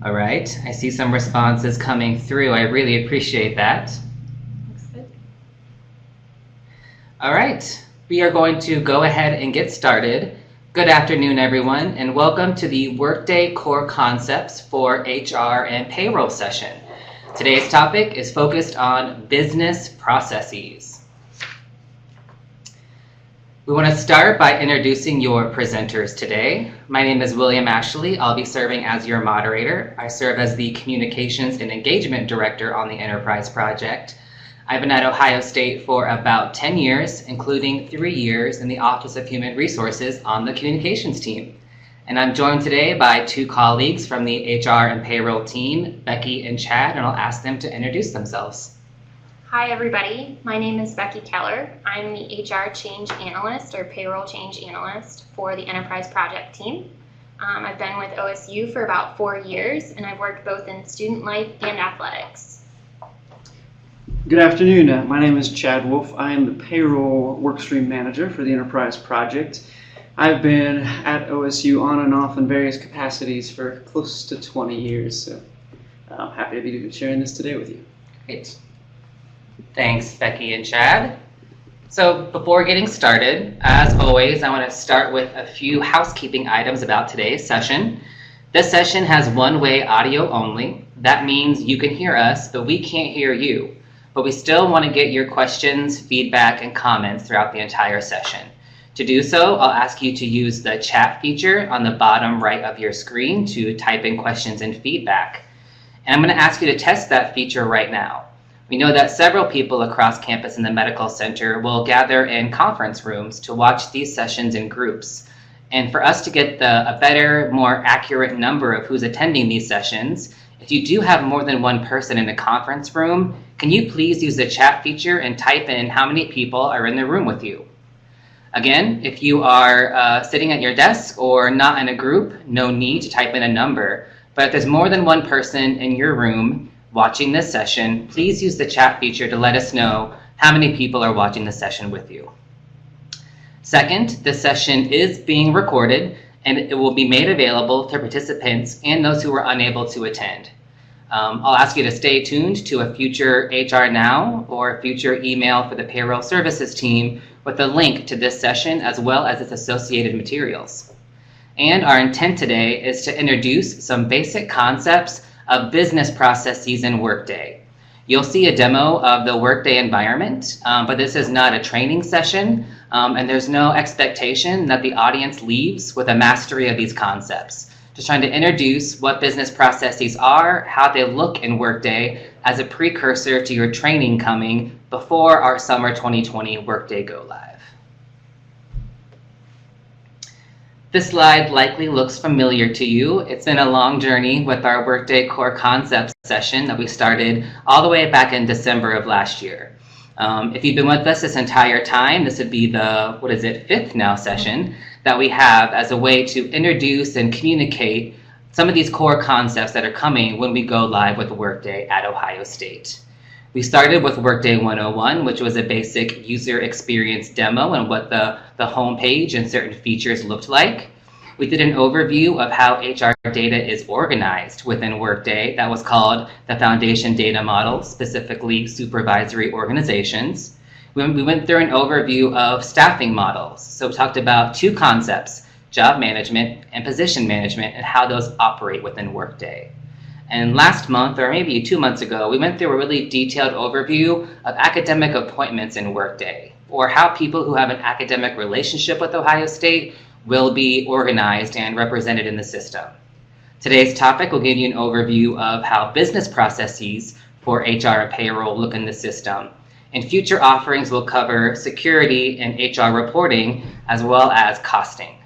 All right, I see some responses coming through. I really appreciate that. Looks good. All right, we are going to go ahead and get started. Good afternoon, everyone, and welcome to the Workday Core Concepts for HR and Payroll session. Today's topic is focused on business processes. We want to start by introducing your presenters today. My name is William Ashley. I'll be serving as your moderator. I serve as the Communications and Engagement Director on the Enterprise Project. I've been at Ohio State for about 10 years, including 3 years in the Office of Human Resources on the communications team. And I'm joined today by 2 colleagues from the HR and Payroll team, Becky and Chad, and I'll ask them to introduce themselves. Hi, everybody. My name is Becky Keller. I'm the HR Change Analyst or Payroll Change Analyst for the Enterprise Project team. I've been with OSU for about 4 years, and I've worked both in student life and athletics. Good afternoon. My name is Chad Wolf. I am the Payroll Workstream Manager for the Enterprise Project. I've been at OSU on and off in various capacities for close to 20 years, so I'm happy to be sharing this today with you. Great. Thanks, Becky and Chad. So before getting started, as always, I want to start with a few housekeeping items about today's session. This session has one-way audio only. That means you can hear us, but we can't hear you. But we still want to get your questions, feedback, and comments throughout the entire session. To do so, I'll ask you to use the chat feature on the bottom right of your screen to type in questions and feedback. And I'm going to ask you to test that feature right now. We know that several people across campus in the medical center will gather in conference rooms to watch these sessions in groups. And for us to get a better, more accurate number of who's attending these sessions, if you do have more than one person in a conference room, can you please use the chat feature and type in how many people are in the room with you? Again, if you are sitting at your desk or not in a group, no need to type in a number. But if there's more than one person in your room watching this session, please use the chat feature to let us know how many people are watching the session with you. Second, this session is being recorded and it will be made available to participants and those who are unable to attend. I'll ask you to stay tuned to a future HR Now or a future email for the Payroll Services team with a link to this session as well as its associated materials. And our intent today is to introduce some basic concepts of business processes in Workday. You'll see a demo of the Workday environment, but this is not a training session, and there's no expectation that the audience leaves with a mastery of these concepts. Just trying to introduce what business processes are, how they look in Workday as a precursor to your training coming before our summer 2020 Workday Go Live. This slide likely looks familiar to you. It's been a long journey with our Workday Core Concepts session that we started all the way back in December of last year. If you've been with us this entire time, this would be the, 5th now session that we have as a way to introduce and communicate some of these core concepts that are coming when we go live with Workday at Ohio State. We started with Workday 101, which was a basic user experience demo and what the home page and certain features looked like. We did an overview of how HR data is organized within Workday. That was called the Foundation Data Model, specifically supervisory organizations. We went through an overview of staffing models. So we talked about 2 concepts, job management and position management, and how those operate within Workday. And last month, or maybe 2 months ago, we went through a really detailed overview of academic appointments in Workday, or how people who have an academic relationship with Ohio State will be organized and represented in the system. Today's topic will give you an overview of how business processes for HR and payroll look in the system. And future offerings will cover security and HR reporting, as well as costing.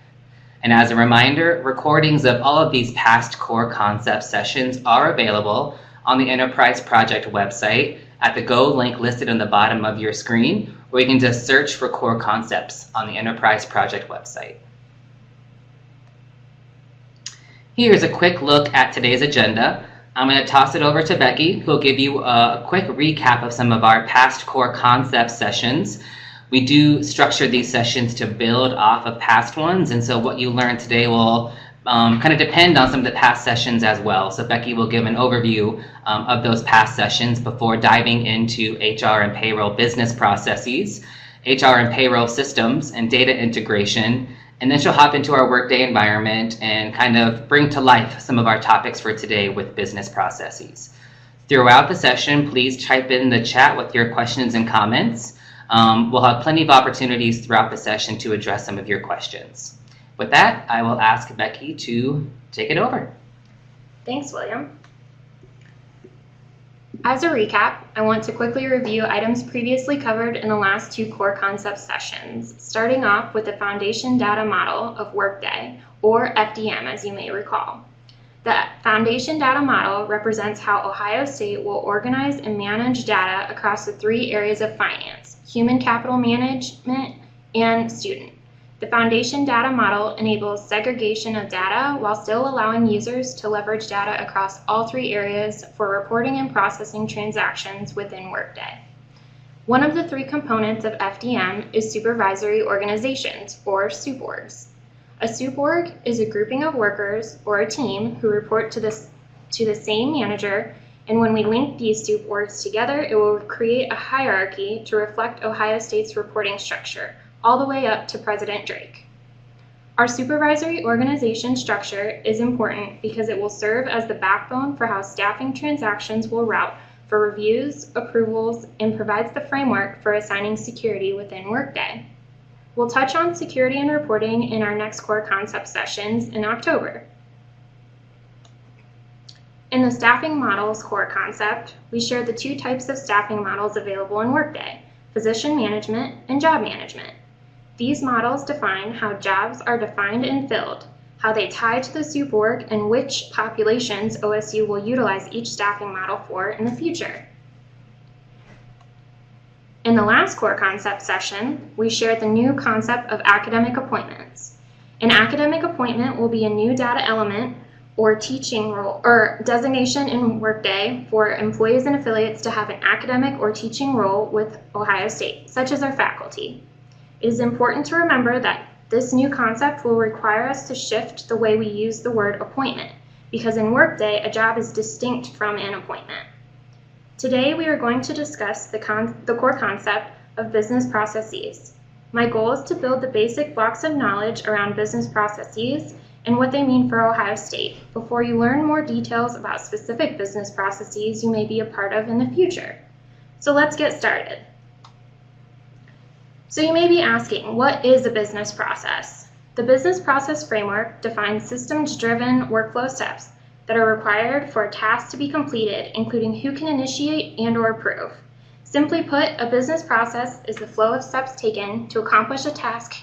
And as a reminder, recordings of all of these past core concept sessions are available on the Enterprise Project website at the Go link listed on the bottom of your screen, or you can just search for core concepts on the Enterprise Project website. Here's a quick look at today's agenda. I'm going to toss it over to Becky, who will give you a quick recap of some of our past core concept sessions. We do structure these sessions to build off of past ones, and so what you learn today will kind of depend on some of the past sessions as well. So Becky will give an overview of those past sessions before diving into HR and payroll business processes, HR and payroll systems, and data integration. And then she'll hop into our Workday environment and kind of bring to life some of our topics for today with business processes. Throughout the session, please type in the chat with your questions and comments. We'll have plenty of opportunities throughout the session to address some of your questions. With that, I will ask Becky to take it over. Thanks, William. As a recap, I want to quickly review items previously covered in the last 2 core concept sessions, starting off with the Foundation Data Model of Workday, or FDM as you may recall. The Foundation Data Model represents how Ohio State will organize and manage data across the 3 areas of finance: human capital management and student. The Foundation Data Model enables segregation of data while still allowing users to leverage data across all 3 areas for reporting and processing transactions within Workday. One of the 3 components of FDM is supervisory organizations, or soup orgs. A soup org is a grouping of workers or a team who report to the same manager, and when we link these soup orgs together, it will create a hierarchy to reflect Ohio State's reporting structure, all the way up to President Drake. Our supervisory organization structure is important because it will serve as the backbone for how staffing transactions will route for reviews, approvals, and provides the framework for assigning security within Workday. We'll touch on security and reporting in our next core concept sessions in October. In the staffing models core concept, we share the 2 types of staffing models available in Workday: position management and job management. These models define how jobs are defined and filled, how they tie to the soup org, and which populations OSU will utilize each staffing model for in the future. In the last core concept session, we shared the new concept of academic appointments. An academic appointment will be a new data element or teaching role or designation in Workday for employees and affiliates to have an academic or teaching role with Ohio State, such as our faculty. It is important to remember that this new concept will require us to shift the way we use the word appointment, because in Workday, a job is distinct from an appointment. Today, we are going to discuss the core concept of business processes. My goal is to build the basic blocks of knowledge around business processes and what they mean for Ohio State before you learn more details about specific business processes you may be a part of in the future. So let's get started. So you may be asking, what is a business process? The business process framework defines systems-driven workflow steps that are required for a task to be completed, including who can initiate and/or approve. Simply put, a business process is the flow of steps taken to accomplish a task.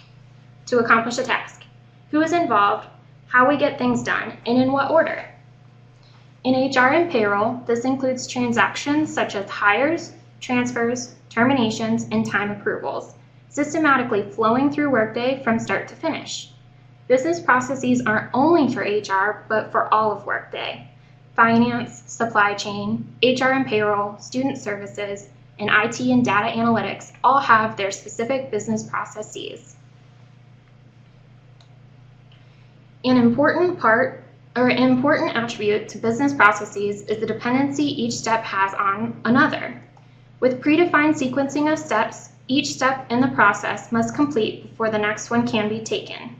Who is involved, how we get things done, and in what order. In HR and payroll, this includes transactions such as hires, transfers, terminations, and time approvals, systematically flowing through Workday from start to finish. Business processes aren't only for HR, but for all of Workday. Finance, supply chain, HR and payroll, student services, and IT and data analytics all have their specific business processes. An important attribute to business processes is the dependency each step has on another. With predefined sequencing of steps, each step in the process must complete before the next one can be taken.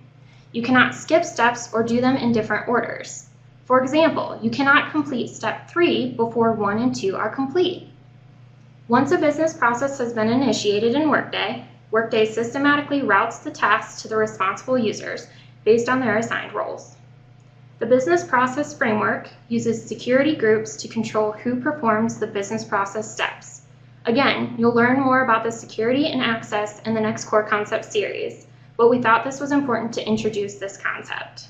You cannot skip steps or do them in different orders. For example, you cannot complete step 3 before 1 and 2 are complete. Once a business process has been initiated in Workday, Workday systematically routes the tasks to the responsible users based on their assigned roles. The business process framework uses security groups to control who performs the business process steps. Again, you'll learn more about the security and access in the next core concept series, but we thought this was important to introduce this concept.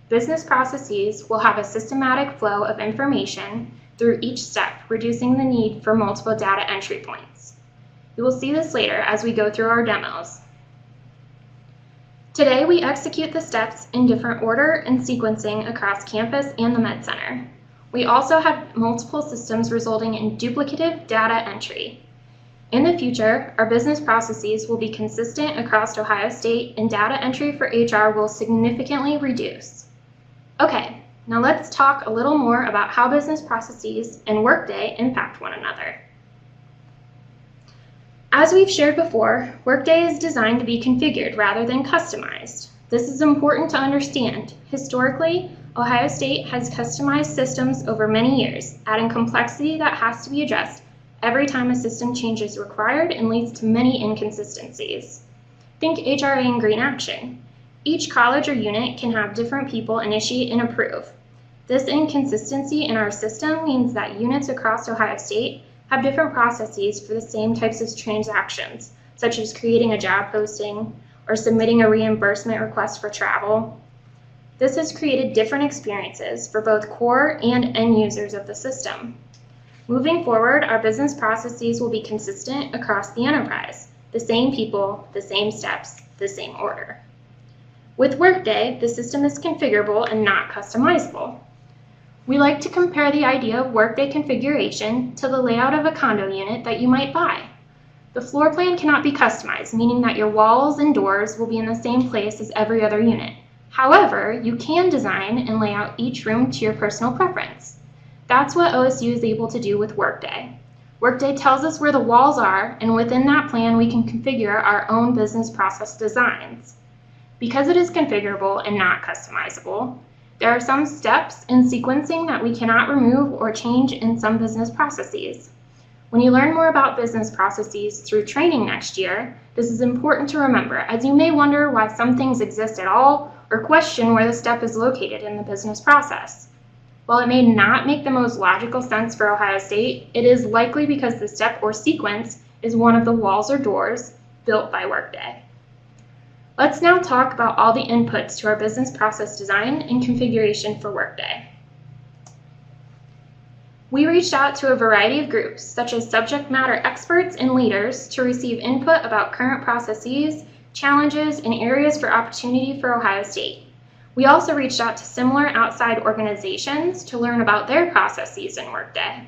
Business processes will have a systematic flow of information through each step, reducing the need for multiple data entry points. You will see this later as we go through our demos. Today, we execute the steps in different order and sequencing across campus and the Med Center. We also have multiple systems resulting in duplicative data entry. In the future, our business processes will be consistent across Ohio State, and data entry for HR will significantly reduce. Okay, now let's talk a little more about how business processes and Workday impact one another. As we've shared before, Workday is designed to be configured rather than customized. This is important to understand. Historically, Ohio State has customized systems over many years, adding complexity that has to be addressed every time a system change is required and leads to many inconsistencies. Think HRA and Green Action. Each college or unit can have different people initiate and approve. This inconsistency in our system means that units across Ohio State have different processes for the same types of transactions, such as creating a job posting or submitting a reimbursement request for travel. This has created different experiences for both core and end users of the system. Moving forward, our business processes will be consistent across the enterprise, the same people, the same steps, the same order. With Workday, the system is configurable and not customizable. We like to compare the idea of Workday configuration to the layout of a condo unit that you might buy. The floor plan cannot be customized, meaning that your walls and doors will be in the same place as every other unit. However, you can design and lay out each room to your personal preference. That's what OSU is able to do with Workday. Workday tells us where the walls are, and within that plan we can configure our own business process designs. Because it is configurable and not customizable, there are some steps in sequencing that we cannot remove or change in some business processes. When you learn more about business processes through training next year, this is important to remember, as you may wonder why some things exist at all or question where the step is located in the business process. While it may not make the most logical sense for Ohio State, it is likely because the step or sequence is one of the walls or doors built by Workday. Let's now talk about all the inputs to our business process design and configuration for Workday. We reached out to a variety of groups, such as subject matter experts and leaders, to receive input about current processes, challenges, and areas for opportunity for Ohio State. We also reached out to similar outside organizations to learn about their processes in Workday.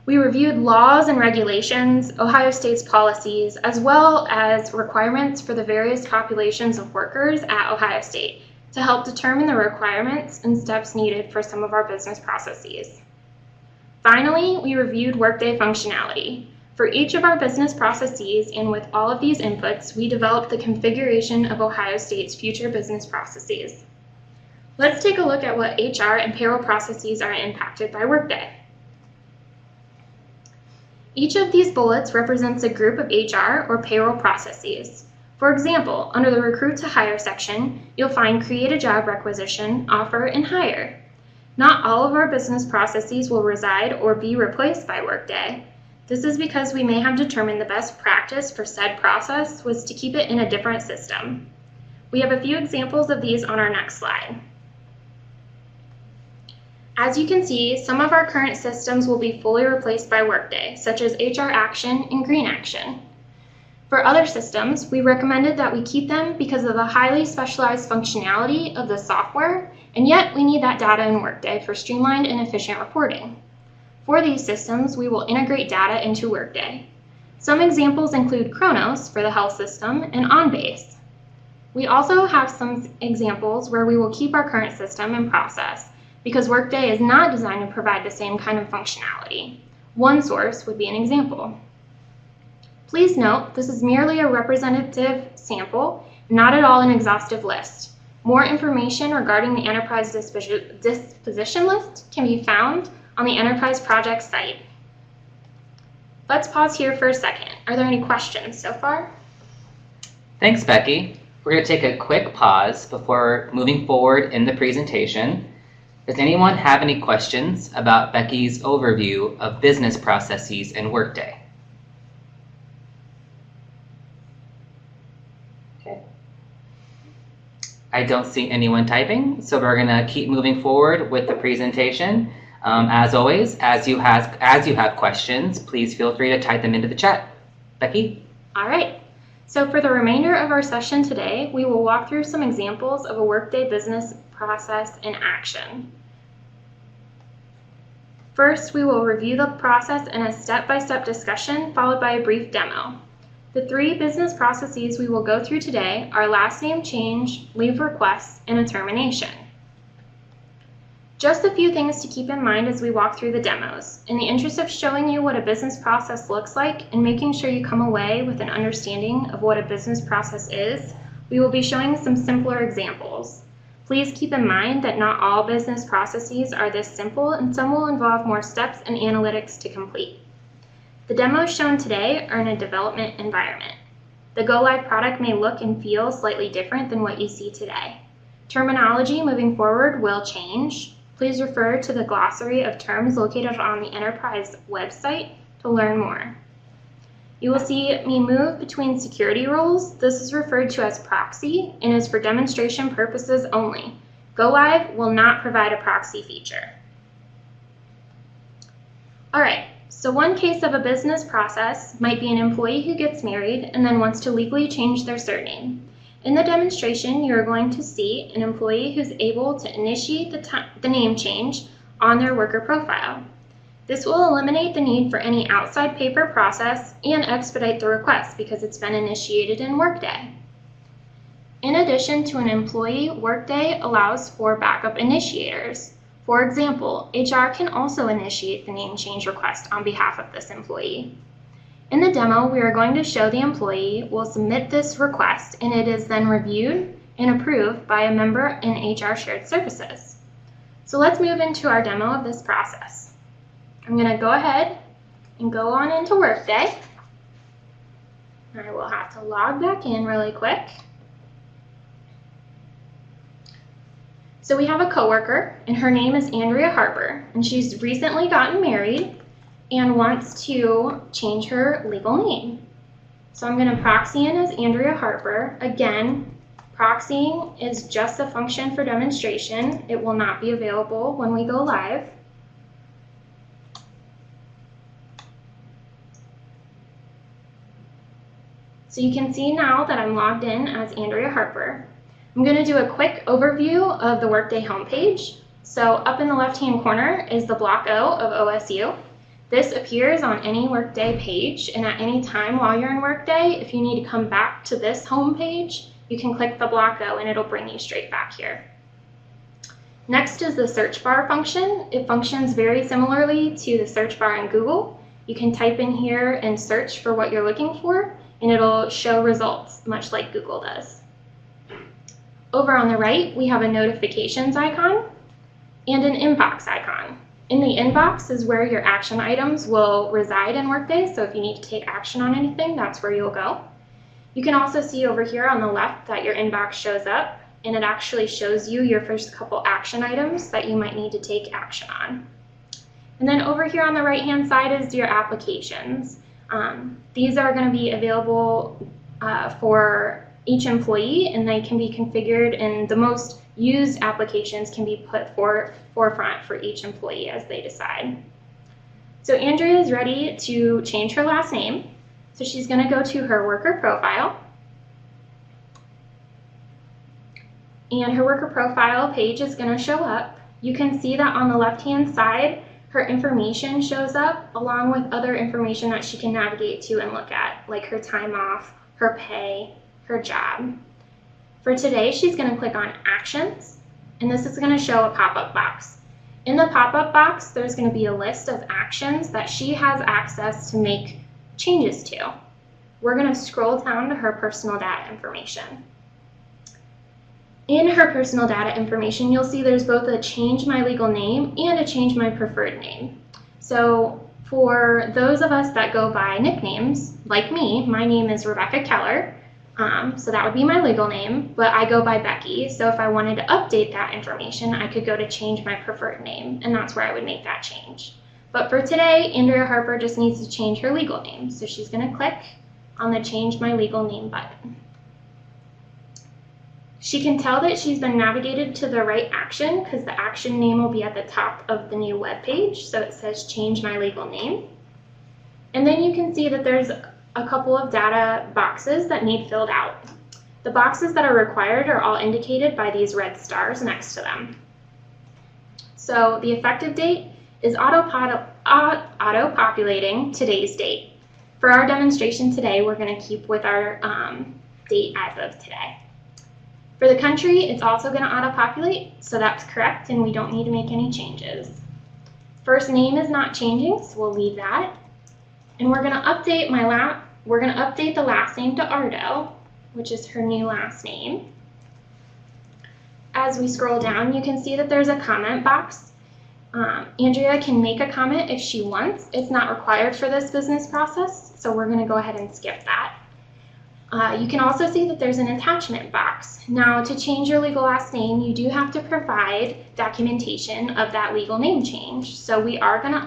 We reviewed laws and regulations, Ohio State's policies, as well as requirements for the various populations of workers at Ohio State to help determine the requirements and steps needed for some of our business processes. Finally, we reviewed Workday functionality. For each of our business processes and with all of these inputs, we developed the configuration of Ohio State's future business processes. Let's take a look at what HR and payroll processes are impacted by Workday. Each of these bullets represents a group of HR or payroll processes. For example, under the Recruit to Hire section, you'll find Create a Job Requisition, Offer, and Hire. Not all of our business processes will reside or be replaced by Workday. This is because we may have determined the best practice for said process was to keep it in a different system. We have a few examples of these on our next slide. As you can see, some of our current systems will be fully replaced by Workday, such as HR Action and Green Action. For other systems, we recommended that we keep them because of the highly specialized functionality of the software, and yet we need that data in Workday for streamlined and efficient reporting. For these systems, we will integrate data into Workday. Some examples include Kronos for the health system and OnBase. We also have some examples where we will keep our current system and process because Workday is not designed to provide the same kind of functionality. OneSource would be an example. Please note, this is merely a representative sample, not at all an exhaustive list. More information regarding the Enterprise Disposition List can be found on the Enterprise Project site. Let's pause here for a second. Are there any questions so far? Thanks, Becky. We're going to take a quick pause before moving forward in the presentation. Does anyone have any questions about Becky's overview of business processes in Workday? Okay. I don't see anyone typing, so we're going to keep moving forward with the presentation. As always, as you have questions, please feel free to type them into the chat. Becky? All right. So for the remainder of our session today, we will walk through some examples of a Workday business process in action. First, we will review the process in a step-by-step discussion, followed by a brief demo. The three business processes we will go through today are last name change, leave requests, and a termination. Just a few things to keep in mind as we walk through the demos. In the interest of showing you what a business process looks like and making sure you come away with an understanding of what a business process is, we will be showing some simpler examples. Please keep in mind that not all business processes are this simple, and some will involve more steps and analytics to complete. The demos shown today are in a development environment. The go-live product may look and feel slightly different than what you see today. Terminology moving forward will change. Please refer to the glossary of terms located on the Enterprise website to learn more. You will see me move between security roles. This is referred to as proxy and is for demonstration purposes only. Go-live will not provide a proxy feature. All right, so one case of a business process might be an employee who gets married and then wants to legally change their surname. In the demonstration, you are going to see an employee who's able to initiate the name change on their worker profile. This will eliminate the need for any outside paper process and expedite the request because it's been initiated in Workday. In addition to an employee, Workday allows for backup initiators. For example, HR can also initiate the name change request on behalf of this employee. In the demo, we are going to show the employee will submit this request, and it is then reviewed and approved by a member in HR Shared Services. So let's move into our demo of this process. I'm going to go ahead and go on into Workday. I will have to log back in really quick. So we have a coworker, and her name is Andrea Harper, and she's recently gotten married and wants to change her legal name. So I'm going to proxy in as Andrea Harper. Again, proxying is just a function for demonstration. It will not be available when we go live. So you can see now that I'm logged in as Andrea Harper. I'm going to do a quick overview of the Workday homepage. So up in the left-hand corner is the block O of OSU. This appears on any Workday page, and at any time while you're in Workday, if you need to come back to this home page, you can click the block O and it'll bring you straight back here. Next is the search bar function. It functions very similarly to the search bar in Google. You can type in here and search for what you're looking for, and it'll show results, much like Google does. Over on the right, we have a notifications icon and an inbox icon. In the inbox is where your action items will reside in Workday, so if you need to take action on anything, that's where you'll go. You can also see over here on the left that your inbox shows up, and it actually shows you your first couple action items that you might need to take action on. And then over here on the right-hand side is your applications. These are going to be available for each employee, and they can be configured, and the most used applications can be put forefront for each employee as they decide. So Andrea is ready to change her last name. So she's going to go to her worker profile. And her worker profile page is going to show up. You can see that on the left-hand side, her information shows up along with other information that she can navigate to and look at, like her time off, her pay, her job. For today, she's going to click on Actions, and this is going to show a pop-up box. In the pop-up box, there's going to be a list of actions that she has access to make changes to. We're going to scroll down to her personal data information. In her personal data information, you'll see there's both a change my legal name and a change my preferred name. So for those of us that go by nicknames, like me, my name is Rebecca Keller, so that would be my legal name, but I go by Becky, so if I wanted to update that information, I could go to change my preferred name, and that's where I would make that change. But for today, Andrea Harper just needs to change her legal name, so she's going to click on the Change My Legal Name button. She can tell that she's been navigated to the right action because the action name will be at the top of the new web page. So it says Change My Legal Name. And then you can see that there's a couple of data boxes that need filled out. The boxes that are required are all indicated by these red stars next to them. So the effective date is auto-populating today's date. For our demonstration today, we're going to keep with our date as of today. For the country, it's also going to auto-populate, so that's correct, and we don't need to make any changes. First name is not changing, so we'll leave that. And we're going to update the last name to Ardell, which is her new last name. As we scroll down, you can see that there's a comment box. Andrea can make a comment if she wants. It's not required for this business process, so we're going to go ahead and skip that. You can also see that there's an attachment box. Now, to change your legal last name, you do have to provide documentation of that legal name change. So we are going to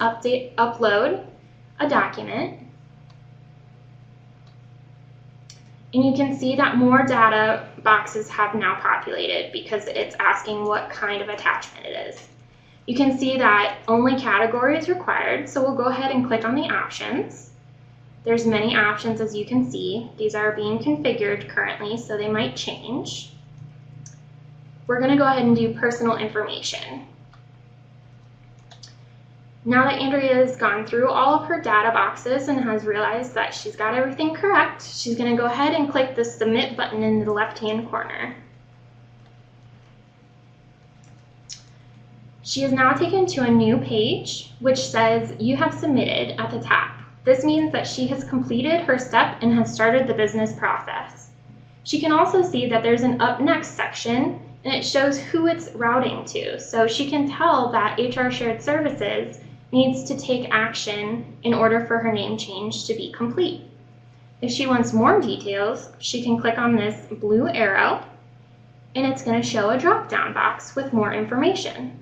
upload a document. And you can see that more data boxes have now populated because it's asking what kind of attachment it is. You can see that only category is required, so we'll go ahead and click on the options. There's many options, as you can see. These are being configured currently, so they might change. We're going to go ahead and do personal information. Now that Andrea has gone through all of her data boxes and has realized that she's got everything correct, she's going to go ahead and click the Submit button in the left-hand corner. She is now taken to a new page, which says You have submitted at the top. This means that she has completed her step and has started the business process. She can also see that there's an Up Next section, and it shows who it's routing to. So she can tell that HR Shared Services needs to take action in order for her name change to be complete. If she wants more details, she can click on this blue arrow, and it's going to show a drop-down box with more information.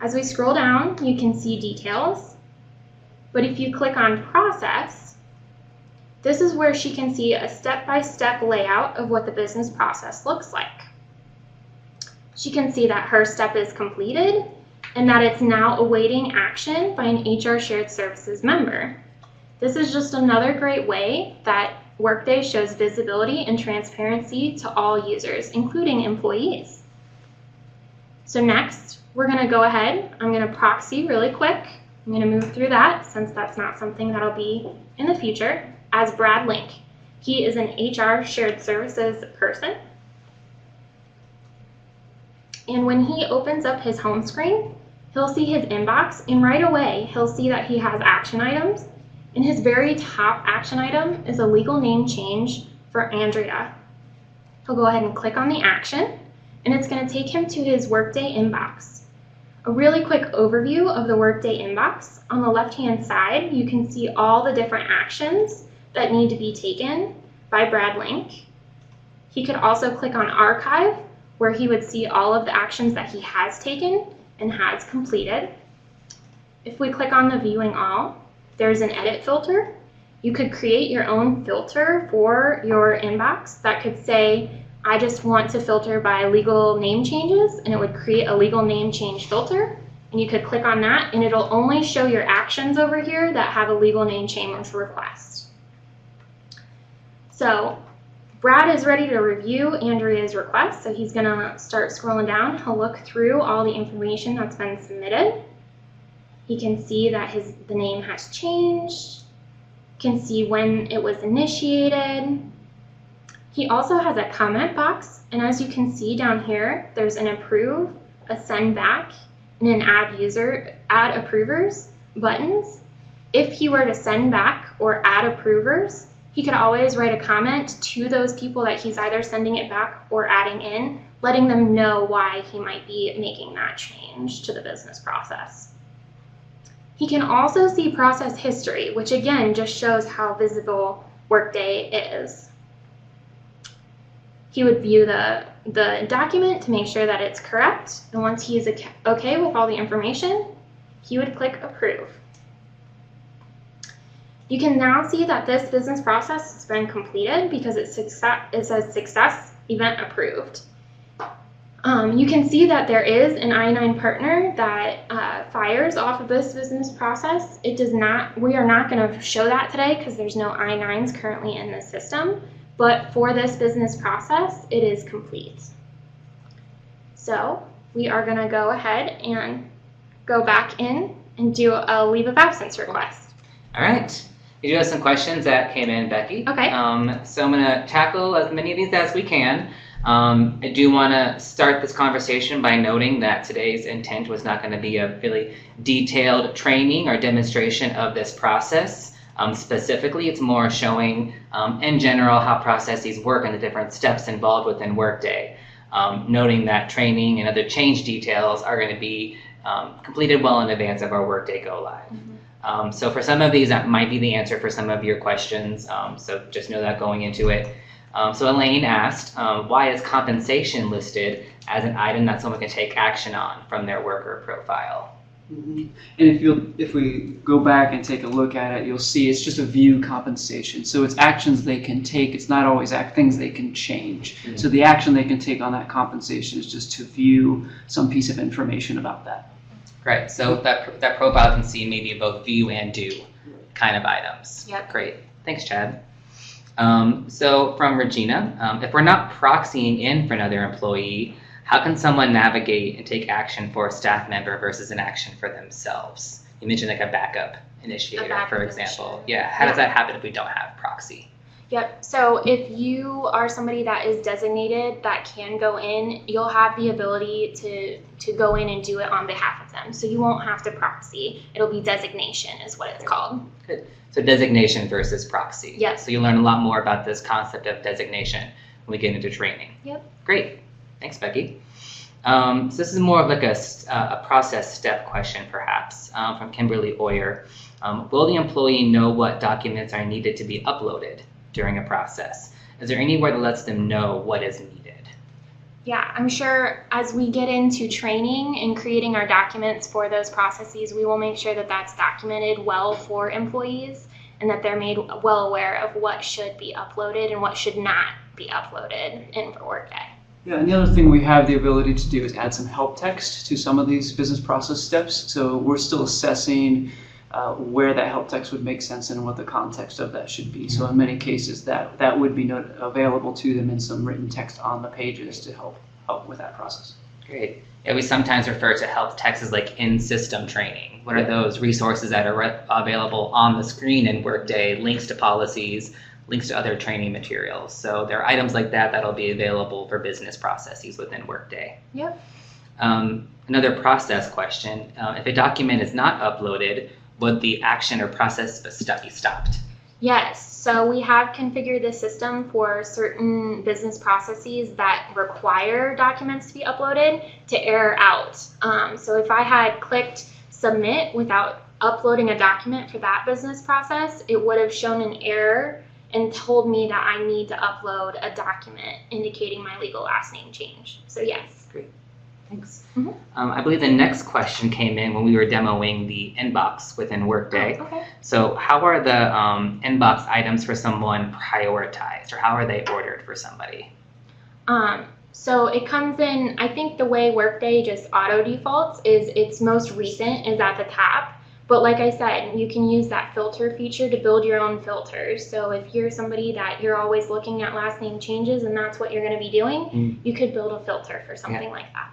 As we scroll down, you can see details. But if you click on Process, this is where she can see a step-by-step layout of what the business process looks like. She can see that her step is completed and that it's now awaiting action by an HR Shared Services member. This is just another great way that Workday shows visibility and transparency to all users, including employees. So next, we're going to go ahead. I'm going to proxy really quick. I'm going to move through that since that's not something that'll be in the future, as Brad Link. He is an HR Shared Services person. And when he opens up his home screen, he'll see his inbox, and right away he'll see that he has action items. And his very top action item is a legal name change for Andrea. He'll go ahead and click on the action, and it's going to take him to his Workday inbox. A really quick overview of the Workday inbox. On the left-hand side, you can see all the different actions that need to be taken by Brad Link. He could also click on Archive, where he would see all of the actions that he has taken and has completed. If we click on the Viewing All, there's an Edit filter. You could create your own filter for your inbox that could say, I just want to filter by legal name changes, and it would create a legal name change filter. And you could click on that, and it'll only show your actions over here that have a legal name change request. So Brad is ready to review Andrea's request, so he's going to start scrolling down. He'll look through all the information that's been submitted. He can see that the name has changed, can see when it was initiated. He also has a comment box, and as you can see down here, there's an Approve, a Send Back, and an Add Approvers buttons. If he were to send back or add approvers, he could always write a comment to those people that he's either sending it back or adding in, letting them know why he might be making that change to the business process. He can also see process history, which again just shows how visible Workday is. He would view the document to make sure that it's correct, and once he is okay with all the information, he would click Approve. You can now see that this business process has been completed because it says Success Event Approved. You can see that there is an I-9 partner that fires off of this business process. We are not going to show that today because there's no I-9s currently in the system. But for this business process, it is complete. So we are going to go ahead and go back in and do a leave of absence request. All right. We do have some questions that came in, Becky. Okay. So I'm going to tackle as many of these as we can. I do want to start this conversation by noting that today's intent was not going to be a really detailed training or demonstration of this process. Specifically, it's more showing in general how processes work and the different steps involved within Workday. Noting that training and other change details are going to be completed well in advance of our Workday Go Live. Mm-hmm. So for some of these, that might be the answer for some of your questions. So just know that going into it. So Elaine asked, why is compensation listed as an item that someone can take action on from their worker profile? Mm-hmm. And if we go back and take a look at it, you'll see it's just a view compensation. So it's actions they can take. It's not always things they can change. Mm-hmm. So the action they can take on that compensation is just to view some piece of information about that. Right. So that profile can see maybe both view and do kind of items. Yep. Great. Thanks, Chad. So from Regina, if we're not proxying in for another employee, how can someone navigate and take action for a staff member versus an action for themselves? You mentioned like a backup initiator, for example. Yeah. How does that happen if we don't have proxy? Yep. So if you are somebody that is designated that can go in, you'll have the ability to go in and do it on behalf of them. So you won't have to proxy. It'll be designation is what it's called. Good. So designation versus proxy. Yes. So you learn a lot more about this concept of designation when we get into training. Yep. Great. Thanks, Becky. So this is more of like a process step question, perhaps, from Kimberly Oyer. Will the employee know what documents are needed to be uploaded during a process? Is there anywhere that lets them know what is needed? Yeah, I'm sure as we get into training and creating our documents for those processes, we will make sure that that's documented well for employees and that they're made well aware of what should be uploaded and what should not be uploaded in for Workday. Yeah, and the other thing we have the ability to do is add some help text to some of these business process steps. So we're still assessing where that help text would make sense and what the context of that should be. So in many cases, that would be available to them in some written text on the pages to help with that process. Great. Yeah, we sometimes refer to help text as like in-system training. What are those resources that are available on the screen in Workday, links to policies, links to other training materials. So there are items like that that'll be available for business processes within Workday. Yep. Another process question, if a document is not uploaded, would the action or process be stopped? Yes. So we have configured the system for certain business processes that require documents to be uploaded to error out. So if I had clicked submit without uploading a document for that business process, it would have shown an error and told me that I need to upload a document indicating my legal last name change. So yes. Great. Thanks. Mm-hmm. I believe the next question came in when we were demoing the inbox within Workday. Oh, okay. So how are the inbox items for someone prioritized, or how are they ordered for somebody? So it comes in, I think the way Workday just auto defaults is its most recent is at the top. But like I said, you can use that filter feature to build your own filters. So if you're somebody that you're always looking at last name changes and that's what you're going to be doing, you could build a filter for something like that.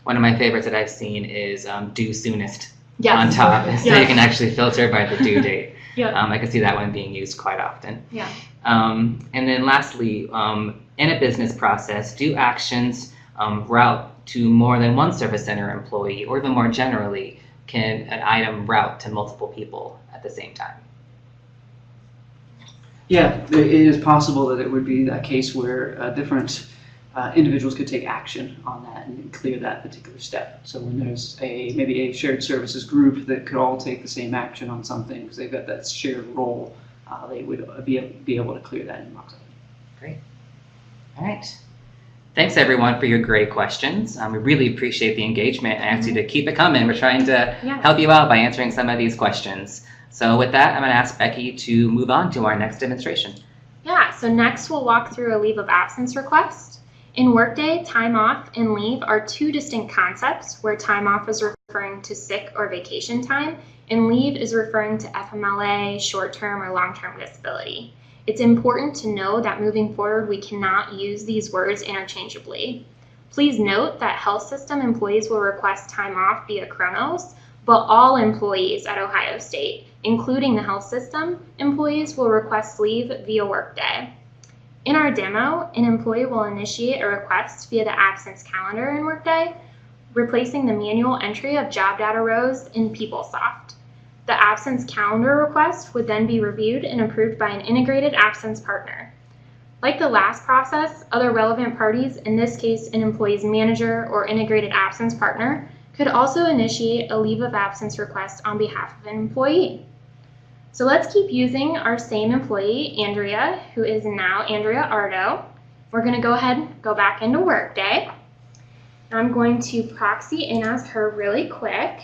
One of my favorites that I've seen is due soonest Yes. on top. So Yes. you can actually filter by the due date. Yep. I can see that one being used quite often. Yeah. And then lastly, in a business process, do actions route to more than one service center employee, or even more generally, can an item route to multiple people at the same time? Yeah, it is possible that it would be that case where different individuals could take action on that and clear that particular step. So when there's maybe a shared services group that could all take the same action on something because they've got that shared role, they would be able to clear that inbox. Great. All right. Thanks, everyone, for your great questions. We really appreciate the engagement and ask you to keep it coming. We're trying to help you out by answering some of these questions. So with that, I'm going to ask Becky to move on to our next demonstration. Yeah, so next we'll walk through a leave of absence request. In Workday, time off and leave are two distinct concepts, where time off is referring to sick or vacation time, and leave is referring to FMLA, short-term or long-term disability. It's important to know that moving forward, we cannot use these words interchangeably. Please note that health system employees will request time off via Kronos, but all employees at Ohio State, including the health system employees, will request leave via Workday. In our demo, an employee will initiate a request via the absence calendar in Workday, replacing the manual entry of job data rows in PeopleSoft. The absence calendar request would then be reviewed and approved by an integrated absence partner. Like the last process, other relevant parties, in this case an employee's manager or integrated absence partner, could also initiate a leave of absence request on behalf of an employee. So let's keep using our same employee, Andrea, who is now Andrea Ardo. We're going to go ahead and go back into Workday. I'm going to proxy in as her really quick.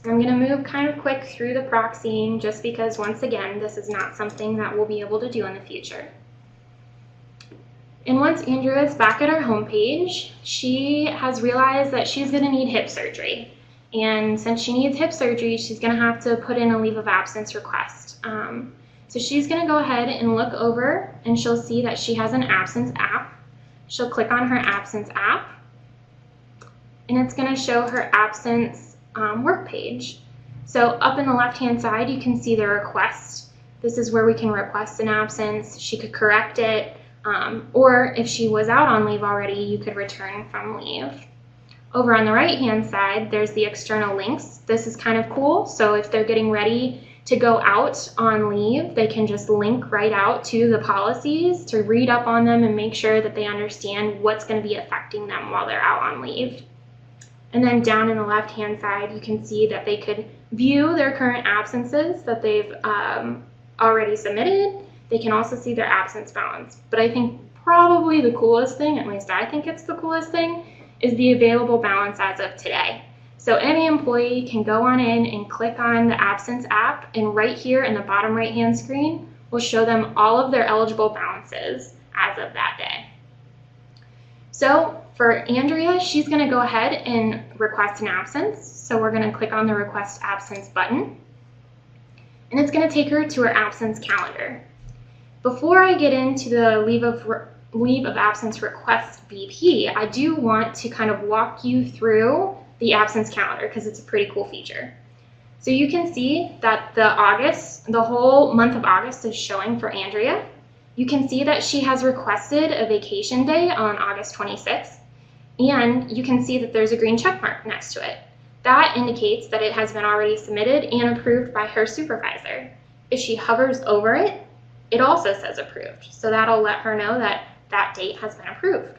I'm going to move kind of quick through the proxying just because, once again, this is not something that we'll be able to do in the future. And once Andrea is back at our homepage, she has realized that she's going to need hip surgery. And since she needs hip surgery, she's going to have to put in a leave of absence request. So she's going to go ahead and look over, and she'll see that she has an absence app. She'll click on her absence app, and it's going to show her absence work page. So up in the left-hand side, you can see the request. This is where we can request an absence. She could correct it, or if she was out on leave already, you could return from leave. Over on the right-hand side, there's the external links. This is kind of cool. So if they're getting ready to go out on leave, they can just link right out to the policies to read up on them and make sure that they understand what's going to be affecting them while they're out on leave. And then down in the left-hand side, you can see that they could view their current absences that they've already submitted. They can also see their absence balance. But I think probably the coolest thing, at least I think it's the coolest thing, is the available balance as of today. So any employee can go on in and click on the absence app, and right here in the bottom right-hand screen will show them all of their eligible balances as of that day. So for Andrea, she's going to go ahead and request an absence. So we're going to click on the request absence button, and it's going to take her to her absence calendar. Before I get into the leave of absence request BP, I do want to kind of walk you through the absence calendar because it's a pretty cool feature. So you can see that the whole month of August is showing for Andrea. You can see that she has requested a vacation day on August 26th, and you can see that there's a green check mark next to it. That indicates that it has been already submitted and approved by her supervisor. If she hovers over it, it also says approved. So that'll let her know that that date has been approved.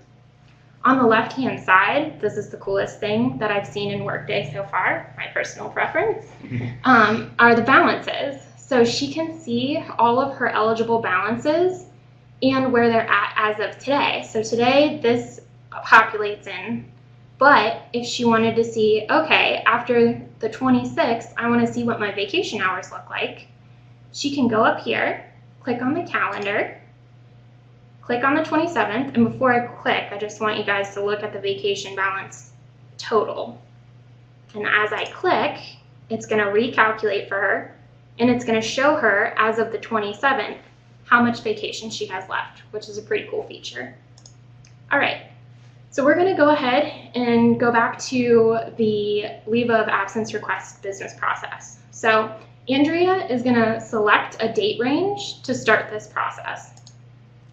On the left-hand side, this is the coolest thing that I've seen in Workday so far, my personal preference, are the balances. So she can see all of her eligible balances and where they're at as of today. So today, this populates in, but if she wanted to see, okay, after the 26th, I want to see what my vacation hours look like, she can go up here, click on the calendar, click on the 27th, and before I click, I just want you guys to look at the vacation balance total. And as I click, it's going to recalculate for her, and it's going to show her as of the 27th how much vacation she has left, which is a pretty cool feature. All right, so we're going to go ahead and go back to the leave of absence request business process. So Andrea is going to select a date range to start this process.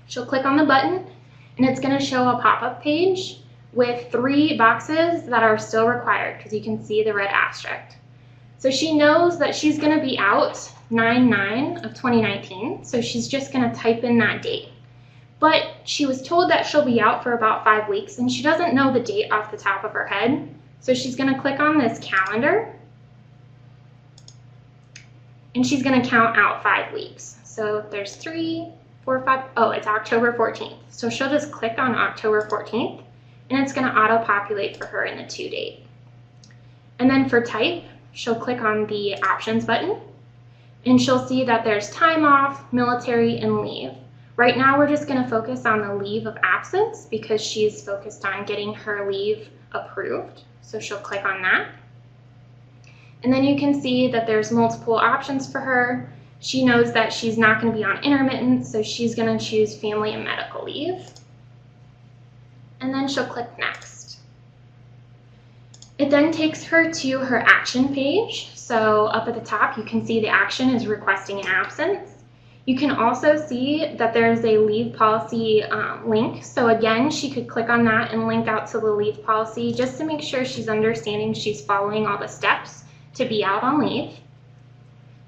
She'll click on the button, and it's going to show a pop-up page with 3 boxes that are still required because you can see the red asterisk. So she knows that she's going to be out 9/9 of 2019, so she's just going to type in that date. But she was told that she'll be out for about 5 weeks, and she doesn't know the date off the top of her head. So she's going to click on this calendar, and she's going to count out 5 weeks. So there's 3, 4, 5, oh, it's October 14th. So she'll just click on October 14th, and it's going to auto-populate for her in the to date. And then for type, she'll click on the options button, and she'll see that there's time off, military, and leave. Right now, we're just going to focus on the leave of absence because she's focused on getting her leave approved. So she'll click on that. And then you can see that there's multiple options for her. She knows that she's not going to be on intermittent, so she's going to choose family and medical leave. And then she'll click next. It then takes her to her action page. So up at the top, you can see the action is requesting an absence. You can also see that there's a leave policy link. So again, she could click on that and link out to the leave policy just to make sure she's understanding she's following all the steps to be out on leave.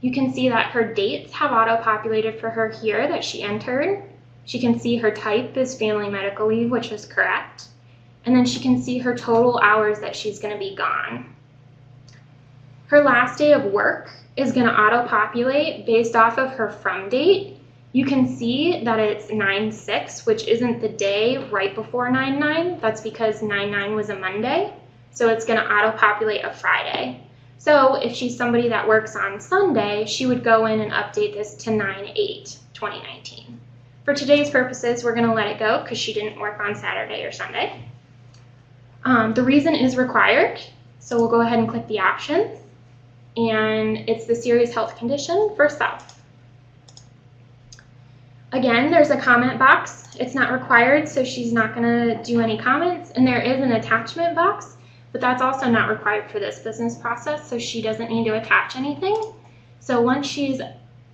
You can see that her dates have auto-populated for her here that she entered. She can see her type is family medical leave, which is correct. And then she can see her total hours that she's going to be gone. Her last day of work is going to auto-populate based off of her from date. You can see that it's 9/6, which isn't the day right before 9/9. That's because 9/9 was a Monday. So it's going to auto-populate a Friday. So if she's somebody that works on Sunday, she would go in and update this to 9/8/2019. For today's purposes, we're going to let it go because she didn't work on Saturday or Sunday. The reason is required, so we'll go ahead and click the options, and it's the serious health condition for self. Again, there's a comment box. It's not required, so she's not going to do any comments, and there is an attachment box, but that's also not required for this business process, so she doesn't need to attach anything. So once she's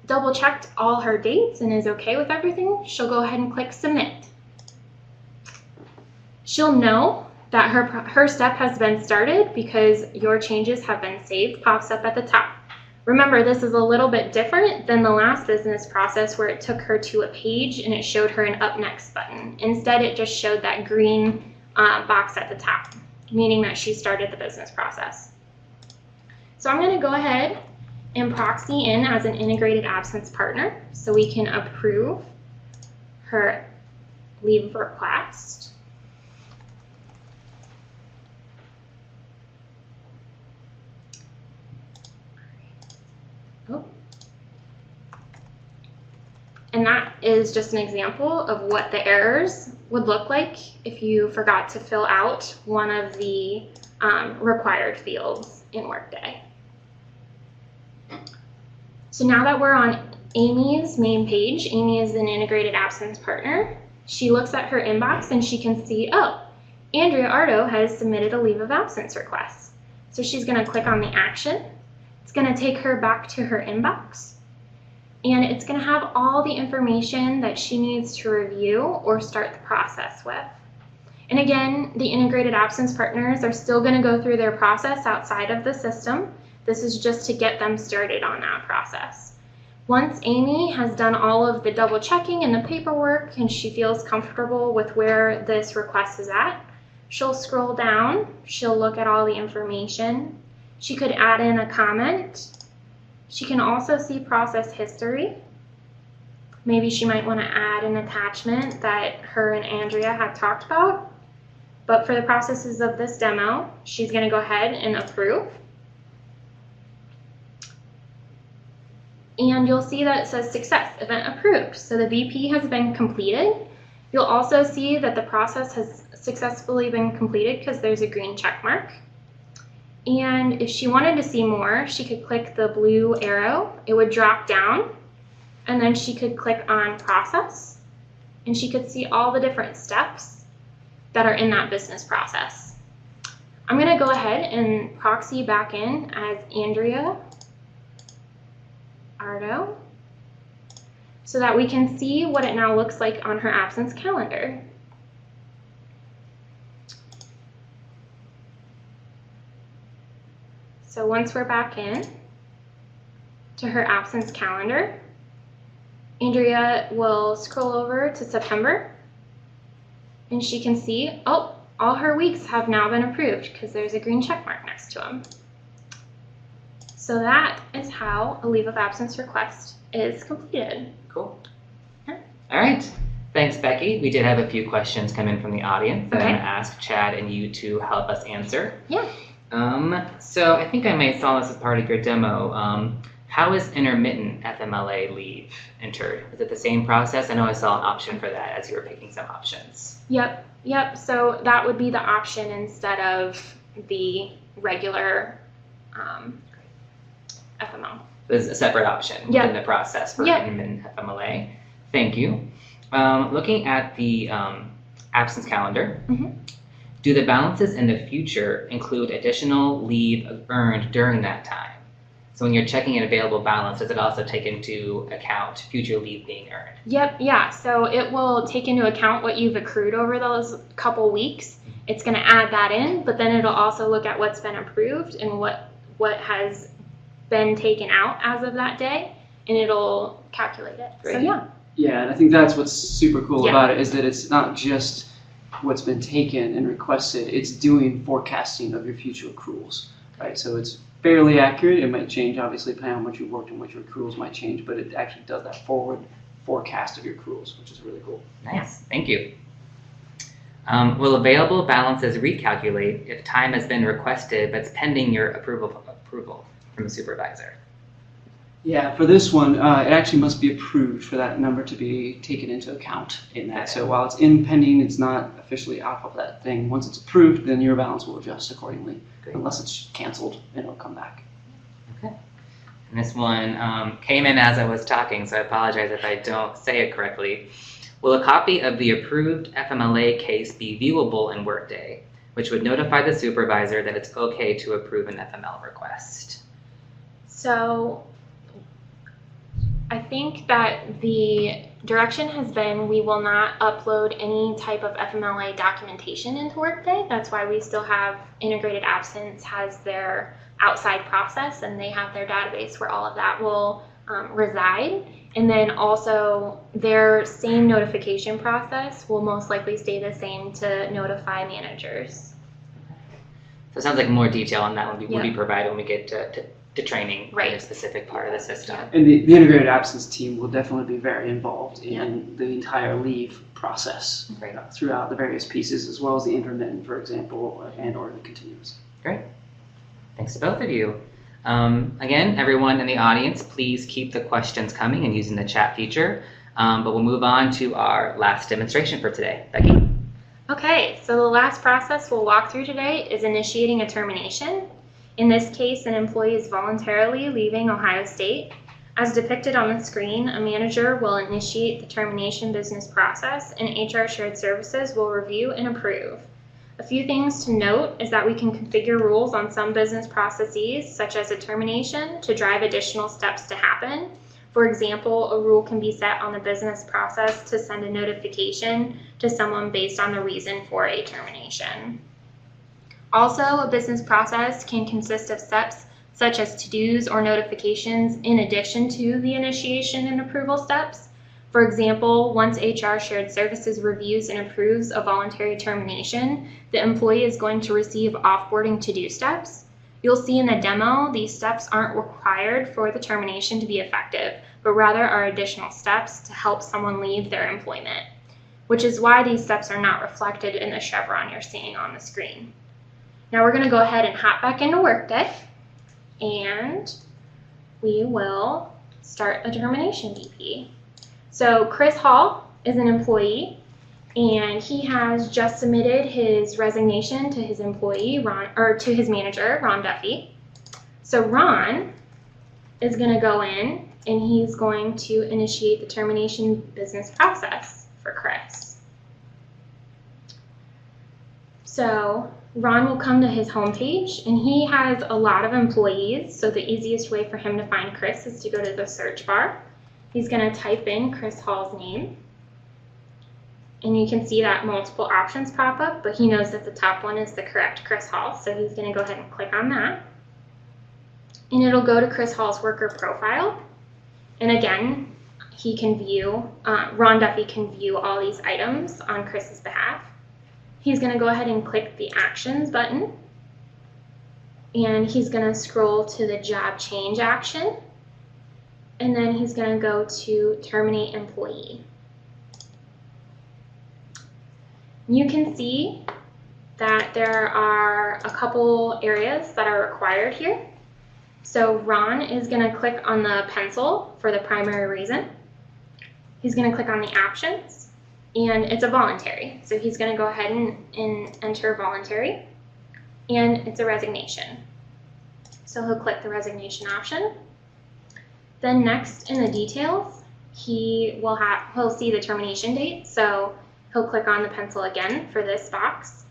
double checked all her dates and is okay with everything, she'll go ahead and click submit. She'll know that her step has been started because your changes have been saved, pops up at the top. Remember, this is a little bit different than the last business process where it took her to a page and it showed her an up next button. Instead, it just showed that green box at the top, meaning that she started the business process. So I'm going to go ahead and proxy in as an integrated absence partner so we can approve her leave request. And that is just an example of what the errors would look like if you forgot to fill out one of the required fields in Workday. So now that we're on Amy's main page, Amy is an integrated absence partner. She looks at her inbox and she can see, oh, Andrea Ardo has submitted a leave of absence request. So she's going to click on the action. It's going to take her back to her inbox. And it's going to have all the information that she needs to review or start the process with. And again, the integrated absence partners are still going to go through their process outside of the system. This is just to get them started on that process. Once Amy has done all of the double checking and the paperwork and she feels comfortable with where this request is at, she'll scroll down, she'll look at all the information. She could add in a comment. She can also see process history. Maybe she might want to add an attachment that her and Andrea had talked about. But for the processes of this demo, she's going to go ahead and approve. And you'll see that it says success, event approved. So the VP has been completed. You'll also see that the process has successfully been completed because there's a green check mark. And if she wanted to see more, she could click the blue arrow. It would drop down, and then she could click on process, and she could see all the different steps that are in that business process. I'm going to go ahead and proxy back in as Andrea Ardo so that we can see what it now looks like on her absence calendar. So once we're back in to her absence calendar, Andrea will scroll over to September and she can see, oh, all her weeks have now been approved because there's a green check mark next to them. So that is how a leave of absence request is completed. Cool. Yeah. All right. Thanks, Becky. We did have a few questions come in from the audience that I'm going to ask Chad and you to help us answer. Yeah. So I think I may saw this as part of your demo. How is intermittent FMLA leave entered? Is it the same process? I know I saw an option for that as you were picking some options. Yep. So that would be the option instead of the regular FML. There's a separate option within the process for intermittent FMLA. Thank you. Looking at the absence calendar, Do the balances in the future include additional leave earned during that time? So when you're checking an available balance, does it also take into account future leave being earned? Yep, yeah. So it will take into account what you've accrued over those couple weeks. It's going to add that in, but then it'll also look at what's been approved and what has been taken out as of that day, and it'll calculate it. Great. So yeah. Yeah, and I think that's what's super cool Yeah. about it is that it's not just what's been taken and requested, it's doing forecasting of your future accruals, right? So it's fairly accurate. It might change, obviously, depending on what you worked and what your accruals might change, but it actually does that forward forecast of your accruals, which is really cool. Nice, thank you. Will available balances recalculate if time has been requested but it's pending your approval from the supervisor? Yeah, for this one, it actually must be approved for that number to be taken into account in that. So while it's in pending, it's not officially out of that thing. Once it's approved, then your balance will adjust accordingly, Great. unless it's canceled and it'll come back. Okay. And this one came in as I was talking, so I apologize if I don't say it correctly. Will a copy of the approved FMLA case be viewable in Workday, which would notify the supervisor that it's okay to approve an FML request? So I think that the direction has been we will not upload any type of FMLA documentation into Workday. That's why we still have Integrated Absence has their outside process, and they have their database where all of that will reside. And then also their same notification process will most likely stay the same to notify managers. So it sounds like more detail on that will be Yeah. provided when we get to training Right. in a specific part of the system. And the integrated absence team will definitely be very involved in the entire leave process Great. throughout the various pieces, as well as the intermittent, for example, and or the continuous. Great. Thanks to both of you. Again, everyone in the audience, please keep the questions coming and using the chat feature. But we'll move on to our last demonstration for today. Becky? Okay, so the last process we'll walk through today is initiating a termination. In this case, an employee is voluntarily leaving Ohio State. As depicted on the screen, a manager will initiate the termination business process, and HR Shared Services will review and approve. A few things to note is that we can configure rules on some business processes, such as a termination, to drive additional steps to happen. For example, a rule can be set on the business process to send a notification to someone based on the reason for a termination. Also, a business process can consist of steps such as to-dos or notifications in addition to the initiation and approval steps. For example, once HR Shared Services reviews and approves a voluntary termination, the employee is going to receive offboarding to-do steps. You'll see in the demo, these steps aren't required for the termination to be effective, but rather are additional steps to help someone leave their employment, which is why these steps are not reflected in the chevron you're seeing on the screen. Now we're going to go ahead and hop back into Workday, and we will start a termination DP. So Chris Hall is an employee, and he has just submitted his resignation to his employee, to his manager, Ron Duffy. So Ron is going to go in, and he's going to initiate the termination business process for Chris. So Ron will come to his homepage, and he has a lot of employees, so the easiest way for him to find Chris is to go to the search bar. He's going to type in Chris Hall's name, and you can see that multiple options pop up, but he knows that the top one is the correct Chris Hall, so he's going to go ahead and click on that. And it'll go to Chris Hall's worker profile, and again, he can view, Ron Duffy can view all these items on Chris's behalf. He's going to go ahead and click the Actions button, and he's going to scroll to the Job Change action, and then he's going to go to Terminate Employee. You can see that there are a couple areas that are required here. So Ron is going to click on the pencil for the primary reason. He's going to click on the Options, and it's a voluntary. So he's going to go ahead and enter voluntary, and it's a resignation. So he'll click the resignation option. Then next in the details, he'll see the termination date. So he'll click on the pencil again for this box,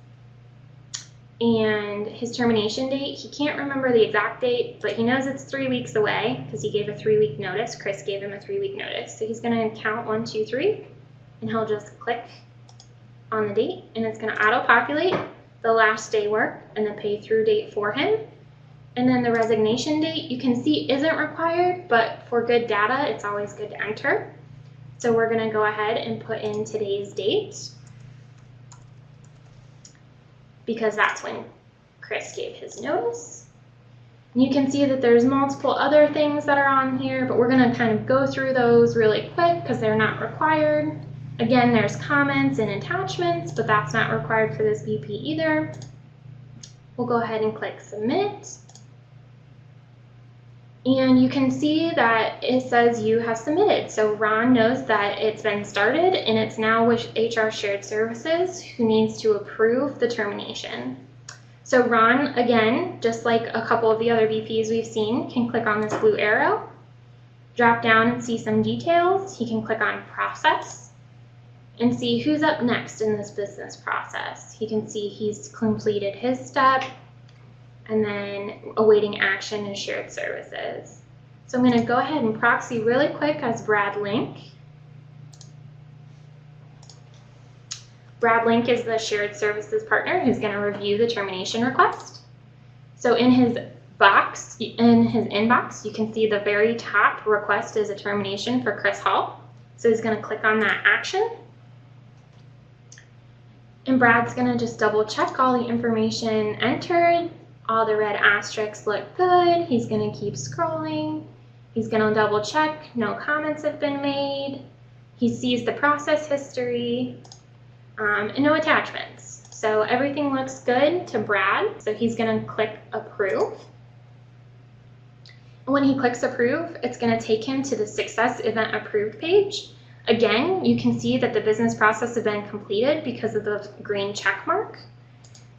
and his termination date, he can't remember the exact date, but he knows it's 3 weeks away because he gave a 3-week notice. Chris gave him a 3-week notice. So he's going to count 1, 2, 3, and he'll just click on the date, and it's going to auto-populate the last day worked and the pay through date for him. And then the resignation date, you can see isn't required, but for good data, it's always good to enter. So we're going to go ahead and put in today's date, because that's when Chris gave his notice. And you can see that there's multiple other things that are on here, but we're going to kind of go through those really quick because they're not required. Again, there's comments and attachments, but that's not required for this BP either. We'll go ahead and click submit. And you can see that it says you have submitted. So Ron knows that it's been started, and it's now with HR Shared Services, who needs to approve the termination. So Ron, again, just like a couple of the other VPs we've seen, can click on this blue arrow, drop down and see some details. He can click on process and see who's up next in this business process. He can see he's completed his step, and then awaiting action in shared services. So I'm going to go ahead and proxy really quick as Brad Link. Brad Link is the shared services partner who's going to review the termination request. So in his inbox, you can see the very top request is a termination for Chris Hall. So he's going to click on that action. And Brad's going to just double check all the information entered. All the red asterisks look good. He's going to keep scrolling. He's going to double check. No comments have been made. He sees the process history and no attachments. So everything looks good to Brad. So he's going to click approve. And when he clicks approve, it's going to take him to the success event approved page. Again, you can see that the business process has been completed because of the green check mark.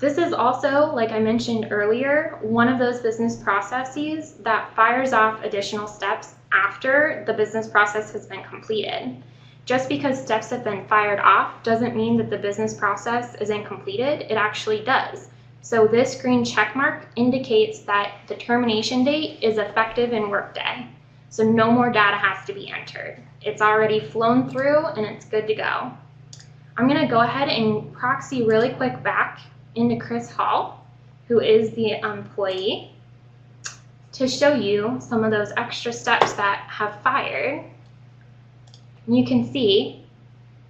This is also, like I mentioned earlier, one of those business processes that fires off additional steps after the business process has been completed. Just because steps have been fired off doesn't mean that the business process isn't completed. It actually does. So this green check mark indicates that the termination date is effective in Workday. So no more data has to be entered. It's already flown through and it's good to go. I'm going to go ahead and proxy really quick back into Chris Hall, who is the employee, to show you some of those extra steps that have fired. And you can see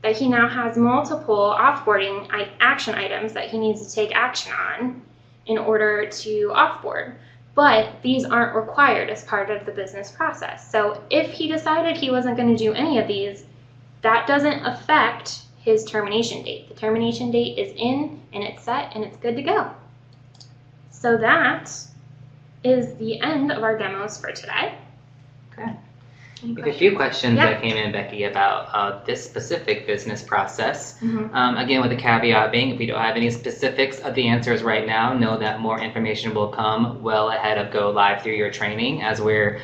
that he now has multiple offboarding action items that he needs to take action on in order to offboard. But these aren't required as part of the business process. So if he decided he wasn't going to do any of these, that doesn't affect his termination date. The termination date is in and it's set and it's good to go. So that is the end of our demos for today. Okay. We have a few questions that came in, Becky, about this specific business process. Again, with the caveat being, if we don't have any specifics of the answers right now, know that more information will come well ahead of go live through your training as we're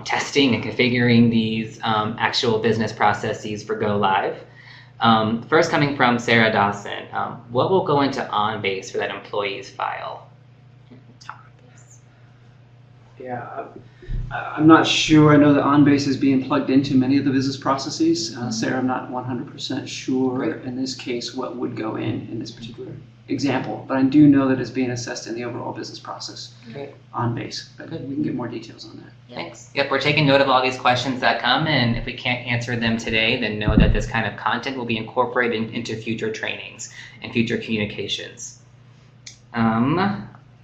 testing and configuring these actual business processes for go live. First, coming from Sarah Dawson, what will go into OnBase for that employee's file? Yeah, I'm not sure. I know that OnBase is being plugged into many of the business processes. Sarah, I'm not 100% sure in this case what would go in this particular example, but I do know that it's being assessed in the overall business process OnBase. But we can get more details on that. Thanks. Yep, we're taking note of all these questions that come, and if we can't answer them today, then know that this kind of content will be incorporated into future trainings and future communications.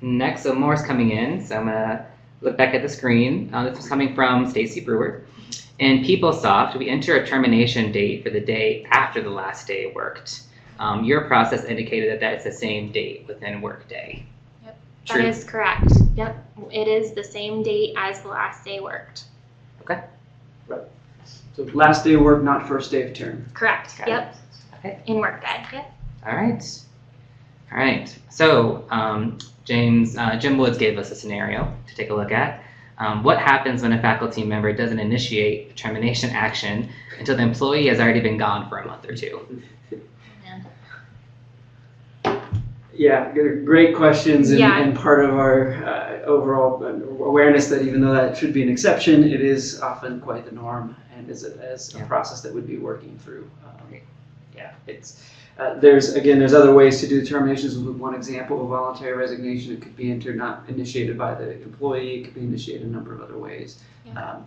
Next, so more is coming in, so I'm going to look back at the screen. This is coming from Stacy Brewer. In PeopleSoft, we enter a termination date for the day after the last day worked. Your process indicated that that's the same date within Workday. Yep, that is correct. Yep, it is the same date as the last day worked. Okay. Right. So last day of work, not first day of term. Correct. Got yep. it. Okay. In Workday. Yep. All right. All right. So Jim Woods gave us a scenario to take a look at. What happens when a faculty member doesn't initiate termination action until the employee has already been gone for a month or two? Yeah, great questions, and, Yeah. and part of our overall awareness that even though that should be an exception, it is often quite the norm, and is a process that would be working through. Yeah, it's there's other ways to do determinations. One example of voluntary resignation, it could be entered not initiated by the employee. It could be initiated a number of other ways. Yeah.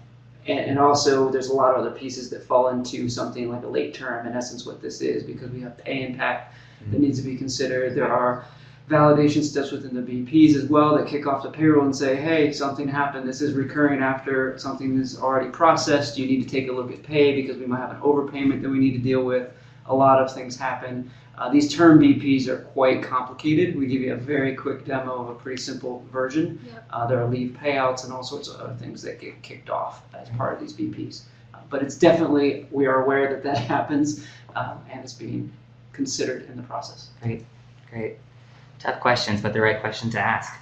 And also, there's a lot of other pieces that fall into something like a late term, in essence, what this is, because we have the A impact that needs to be considered. There are validation steps within the BPs as well that kick off the payroll and say, hey, something happened. This is recurring after something is already processed. You need to take a look at pay because we might have an overpayment that we need to deal with. A lot of things happen. These term BPs are quite complicated. We give you a very quick demo of a pretty simple version. Yep. There are leave payouts and all sorts of other things that get kicked off as part of these BPs. But it's definitely, we are aware that that happens, and it's being considered in the process. Great. Tough questions, but the right question to ask.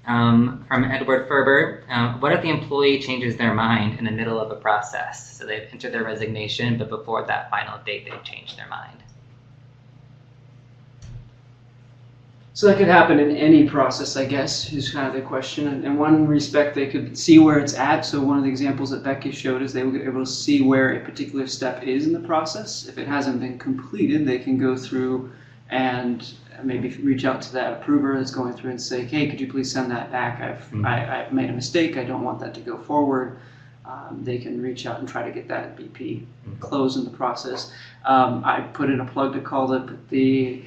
From Edward Ferber, what if the employee changes their mind in the middle of a process? So they've entered their resignation, but before that final date, they've changed their mind. So that could happen in any process, I guess, is kind of the question. And in one respect, they could see where it's at. So one of the examples that Becky showed is they were able to see where a particular step is in the process. If it hasn't been completed, they can go through and maybe reach out to that approver that's going through and say, hey, could you please send that back? I've made a mistake. I don't want that to go forward. They can reach out and try to get that BP closed in the process. I put in a plug to call the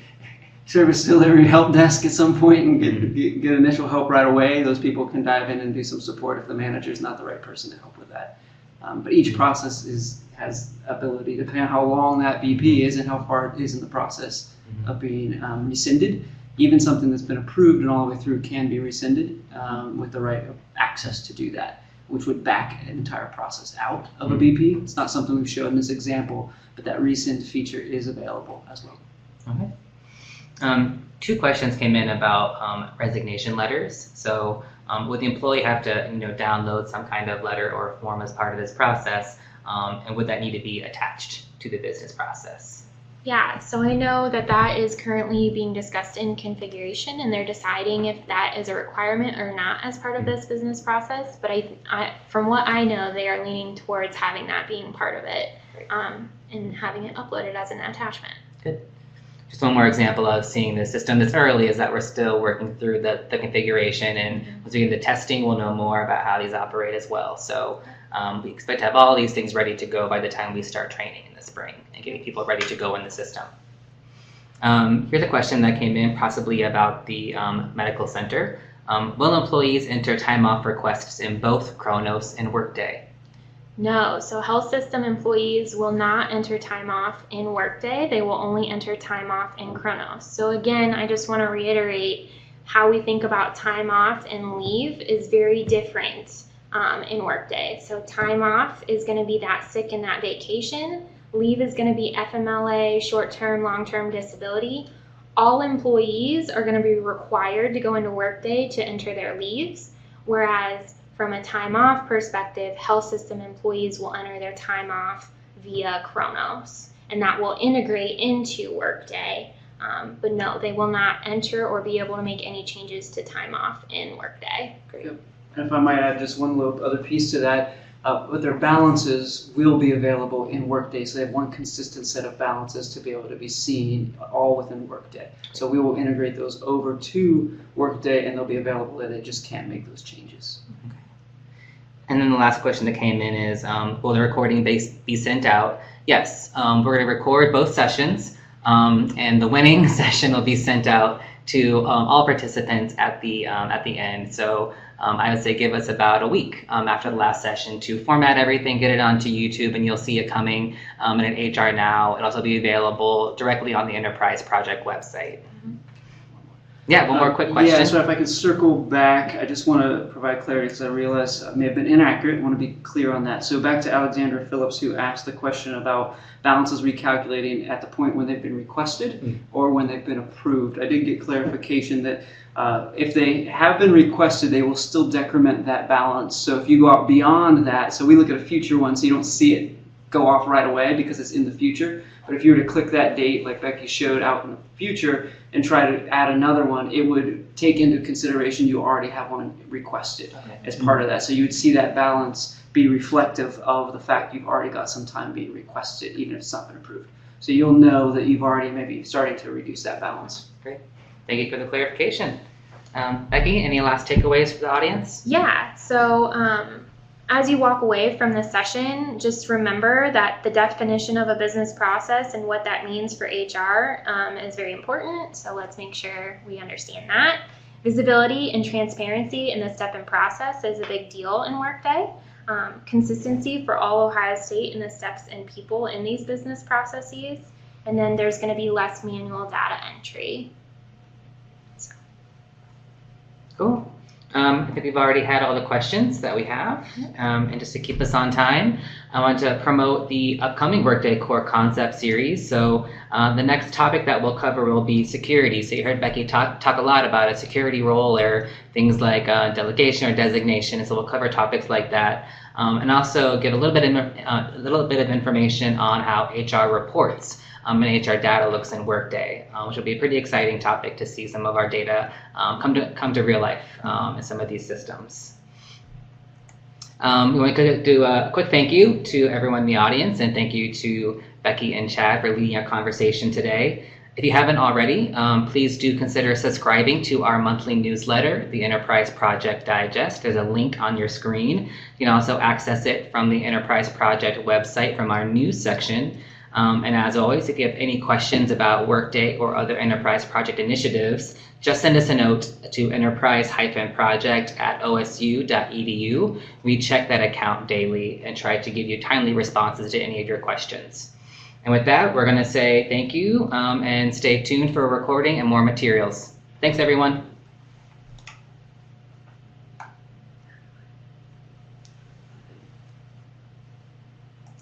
service delivery help desk at some point and get initial help right away. Those people can dive in and do some support if the manager is not the right person to help with that. But each process has ability, depending on how long that BP is and how far it is in the process of being rescinded. Even something that's been approved and all the way through can be rescinded with the right access to do that, which would back an entire process out of a BP. It's not something we've shown in this example, but that rescind feature is available as well. Okay. Two questions came in about resignation letters. So would the employee have to download some kind of letter or form as part of this process, and would that need to be attached to the business process? Yeah, so I know that is currently being discussed in configuration, and they're deciding if that is a requirement or not as part of this business process. But I from what I know, they are leaning towards having that being part of it, and having it uploaded as an attachment. Good. Just one more example of seeing the system this early is that we're still working through the configuration, and once we get into testing, we'll know more about how these operate as well. So we expect to have all these things ready to go by the time we start training in the spring and getting people ready to go in the system. Here's a question that came in possibly about the medical center. Will employees enter time off requests in both Kronos and Workday? No, so health system employees will not enter time off in Workday. They will only enter time off in Kronos. So again, I just want to reiterate how we think about time off and leave is very different in Workday. So time off is going to be that sick and that vacation. Leave is going to be FMLA, short-term, long-term disability. All employees are going to be required to go into Workday to enter their leaves, whereas from a time off perspective, health system employees will enter their time off via Kronos, and that will integrate into Workday. But no, they will not enter or be able to make any changes to time off in Workday. Great. And if I might add just one little other piece to that, but their balances will be available in Workday, so they have one consistent set of balances to be able to be seen all within Workday. So we will integrate those over to Workday, and they'll be available there. They just can't make those changes. And then the last question that came in is, will the recording be sent out? Yes, we're going to record both sessions, and the winning session will be sent out to all participants at the end. So I would say give us about a week after the last session to format everything, get it onto YouTube, and you'll see it coming in an HR Now. It'll also be available directly on the Enterprise Project website. Yeah, one more quick question. Yeah, so if I could circle back, I just want to provide clarity because I realize I may have been inaccurate. I want to be clear on that. So back to Alexandra Phillips, who asked the question about balances recalculating at the point when they've been requested or when they've been approved. I did get clarification that if they have been requested, they will still decrement that balance. So if you go out beyond that, so we look at a future one, so you don't see it go off right away because it's in the future. But if you were to click that date, like Becky showed, out in the future and try to add another one, it would take into consideration you already have one requested as part of that. So you would see that balance be reflective of the fact you've already got some time being requested, even if it's not been approved. So you'll know that you've already maybe starting to reduce that balance. Great. Thank you for the clarification. Becky, any last takeaways for the audience? Yeah, so as you walk away from this session, just remember that the definition of a business process and what that means for HR is very important. So let's make sure we understand that. Visibility and transparency in the step and process is a big deal in Workday. Consistency for all Ohio State in the steps and people in these business processes. And then there's going to be less manual data entry. So. Cool. I think we've already had all the questions that we have. And just to keep us on time, I want to promote the upcoming Workday Core Concept series. So the next topic that we'll cover will be security. So you heard Becky talk a lot about a security role or things like delegation or designation. And so we'll cover topics like that. And also give a little bit of information on how HR reports and HR data looks in Workday, which will be a pretty exciting topic to see some of our data come to real life in some of these systems. We want to do a quick thank you to everyone in the audience, and thank you to Becky and Chad for leading our conversation today. If you haven't already, please do consider subscribing to our monthly newsletter, the Enterprise Project Digest. There's a link on your screen. You can also access it from the Enterprise Project website from our news section. And as always, if you have any questions about Workday or other Enterprise Project initiatives, just send us a note to enterprise-project@osu.edu. We check that account daily and try to give you timely responses to any of your questions. And with that, we're going to say thank you and stay tuned for a recording and more materials. Thanks, everyone.